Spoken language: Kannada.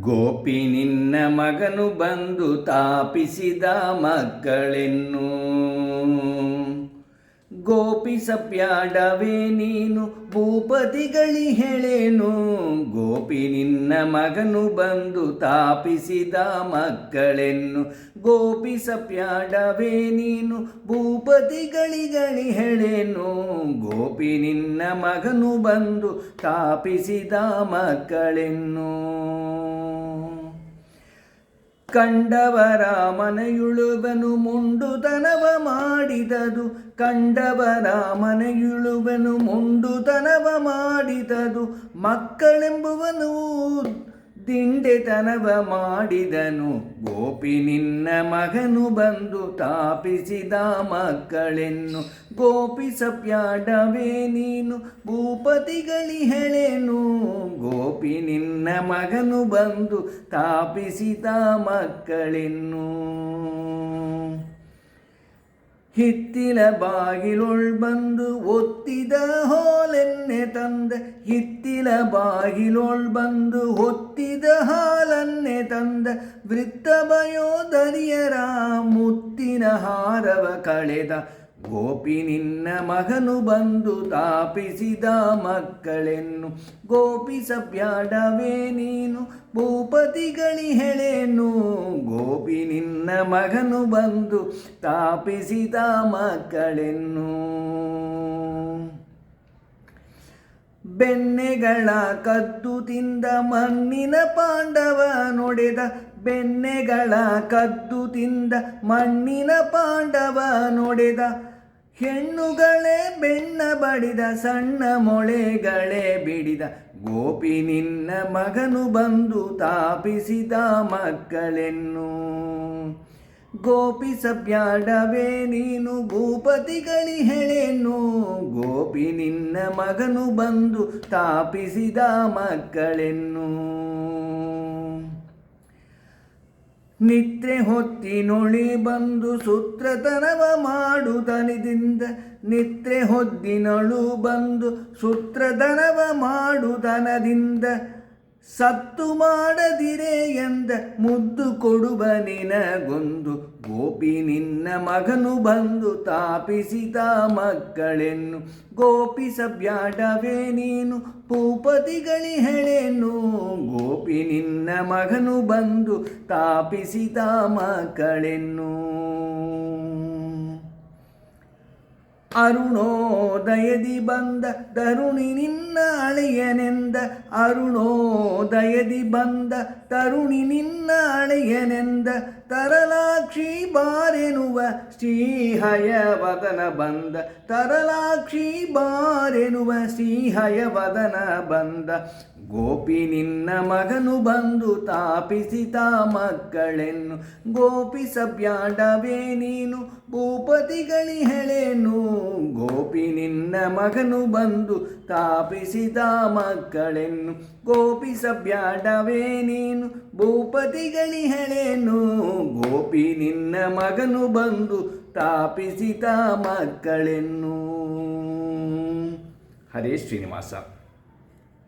ಗೋಪಿ ನಿನ್ನ ಮಗನು ಬಂದು ತಾಪಿಸಿದ ಮಕ್ಕಳೆನ್ನು. ಗೋಪಿಸಬ್ಯಾಡವೇ ನೀನು ಭೂಪತಿಗಳಿ ಹೇಳೇನು. ಗೋಪಿ ನಿನ್ನ ಮಗನು ಬಂದು ತಾಪಿಸಿದ ಮಕ್ಕಳೆನ್ನು. ಗೋಪಿಸಬ್ಯಾಡವೇ ನೀನು ಭೂಪತಿಗಳಿಗಳಿ ಹೇಳೇನು. ಗೋಪಿ ನಿನ್ನ ಮಗನು ಬಂದು ತಾಪಿಸಿದ ಮಕ್ಕಳೆನ್ನು. ಕಂಡವರ ಮನೆಯುಳುವನು ಮುಂಡುತನವ ಮಾಡಿದದು. ಕಂಡವರ ಮನೆಯುಳುವನು ಮುಂಡುತನವ ಮಾಡಿದದು. ಮಕ್ಕಳೆಂಬುವನು ದಿಂಡೆತನವ ಮಾಡಿದನು. ಗೋಪಿ ನಿನ್ನ ಮಗನು ಬಂದು ತಾಪಿಸಿದ ಮಕ್ಕಳೆನ್ನು. ಗೋಪಿಸಬ್ಯಾಡವೇ ನೀನು ಭೂಪತಿಗಳಿ ಹೇಳೇನು. ಗೋಪಿ ನಿನ್ನ ಮಗನು ಬಂದು ತಾಪಿಸಿದ ಮಕ್ಕಳೆನ್ನು. ಹಿತ್ತಿಲ ಬಾಗಿಲೊಳ್ ಬಂದು ಒತ್ತಿದ ಹೋಲೆನ್ನೆ ತಂದ. ಹಿತ್ತಿಲ ಬಾಗಿಲೊಳ್ ಬಂದು ಒತ್ತಿದ ಹಾಲನ್ನೆ ತಂದ. ವೃತ್ತ ಬಯೋಧರಿಯರ ಮುತ್ತಿನ ಹಾರವ ಕಳೆದ. ಗೋಪಿ ನಿನ್ನ ಮಗನು ಬಂದು ತಾಪಿಸಿದ ಮಕ್ಕಳೆನ್ನು. ಗೋಪಿಸಬ್ಯಾಡವೇ ನೀನು ಭೂಪತಿಗಳಿ ಹೇಳೇನು. ಗೋಪಿ ನಿನ್ನ ಮಗನು ಬಂದು ತಾಪಿಸಿದ ಮಕ್ಕಳೆನ್ನು. ಬೆನ್ನೆಗಳ ಕದ್ದು ತಿಂದ ಮಣ್ಣಿನ ಪಾಂಡವ ನೊಡೆದ. ಬೆನ್ನೆಗಳ ಕದ್ದು ತಿಂದ ಮಣ್ಣಿನ ಪಾಂಡವ ನೊಡೆದ. ಹೆಣ್ಣುಗಳೇ ಬೆನ್ನ ಬಡಿದ ಸಣ್ಣ ಮೊಳೆಗಳೇ ಬಿಡಿದ. ಗೋಪಿ ನಿನ್ನ ಮಗನು ಬಂದು ತಾಪಿಸಿದ ಮಕ್ಕಳೆನ್ನು. ಗೋಪಿಸಬ್ಯಾಡವೇ ನೀನು ಭೂಪತಿಗಳಿ ಹೇಳೇನು. ಗೋಪಿ ನಿನ್ನ ಮಗನು ಬಂದು ತಾಪಿಸಿದ ಮಕ್ಕಳೆನ್ನು. ನಿದ್ರೆ ಹೊತ್ತಿನೊಳಿ ಬಂದು ಸೂತ್ರತನವ ಮಾಡುದನಿದಿಂದ. ನಿದ್ರೆ ಹೊದ್ದಿನಳು ಬಂದು ಸೂತ್ರತನವ ಮಾಡುದನದಿಂದ. ಸತ್ತು ಮಾಡದಿರೆ ಎಂದ ಮುದ್ದು ಕೊಡುವ ನಿನಗೊಂದು. ಗೋಪಿ ನಿನ್ನ ಮಗನು ಬಂದು ತಾಪಿಸಿದ ಮಕ್ಕಳೆನ್ನು. ಗೋಪಿಸಬ್ಯಾಡವೇ ನೀನು ಭೂಪತಿಗಳಿ ಹೇಳೇನು. ಗೋಪಿ ನಿನ್ನ ಮಗನು ಬಂದು ತಾಪಿಸಿದ ಮಕ್ಕಳೆನ್ನು. ಅರುಣೋದಯದಿ ಬಂದ ತರುಣಿ ನಿನ್ನ ಅಳೆಯನೆಂದ. ಅರುಣೋದಯದಿ ಬಂದ ತರುಣಿ ನಿನ್ನ ಅಳೆಯನೆಂದ. ತರಲಾಕ್ಷಿ ಬಾರೆನುವ ಶ್ರೀಹಯವದನ ಬಂದ. ತರಲಾಕ್ಷಿ ಬಾರೆನುವ ಶ್ರೀಹಯವದನ ಬಂದ. ಗೋಪಿ ನಿನ್ನ ಮಗನು ಬಂದು ತಾಪಿಸಿದ ಮಕ್ಕಳೆನ್ನು. ಗೋಪಿಸಬ್ಯಾಡವೇ ನೀನು ಭೂಪತಿಗಳಿ ಹೇಳೇನು. ಗೋಪಿ ನಿನ್ನ ಮಗನು ಬಂದು ತಾಪಿಸಿದ ಮಕ್ಕಳೆನ್ನು. ಗೋಪಿಸಬ್ಯಾಡವೇ ನೀನು ಭೂಪತಿಗಳಿ ಹೇಳೇನು. ಗೋಪಿ ನಿನ್ನ ಮಗನು ಬಂದು ತಾಪಿಸಿದ ಮಕ್ಕಳೆನ್ನು. ಹರೇ ಶ್ರೀನಿವಾಸ.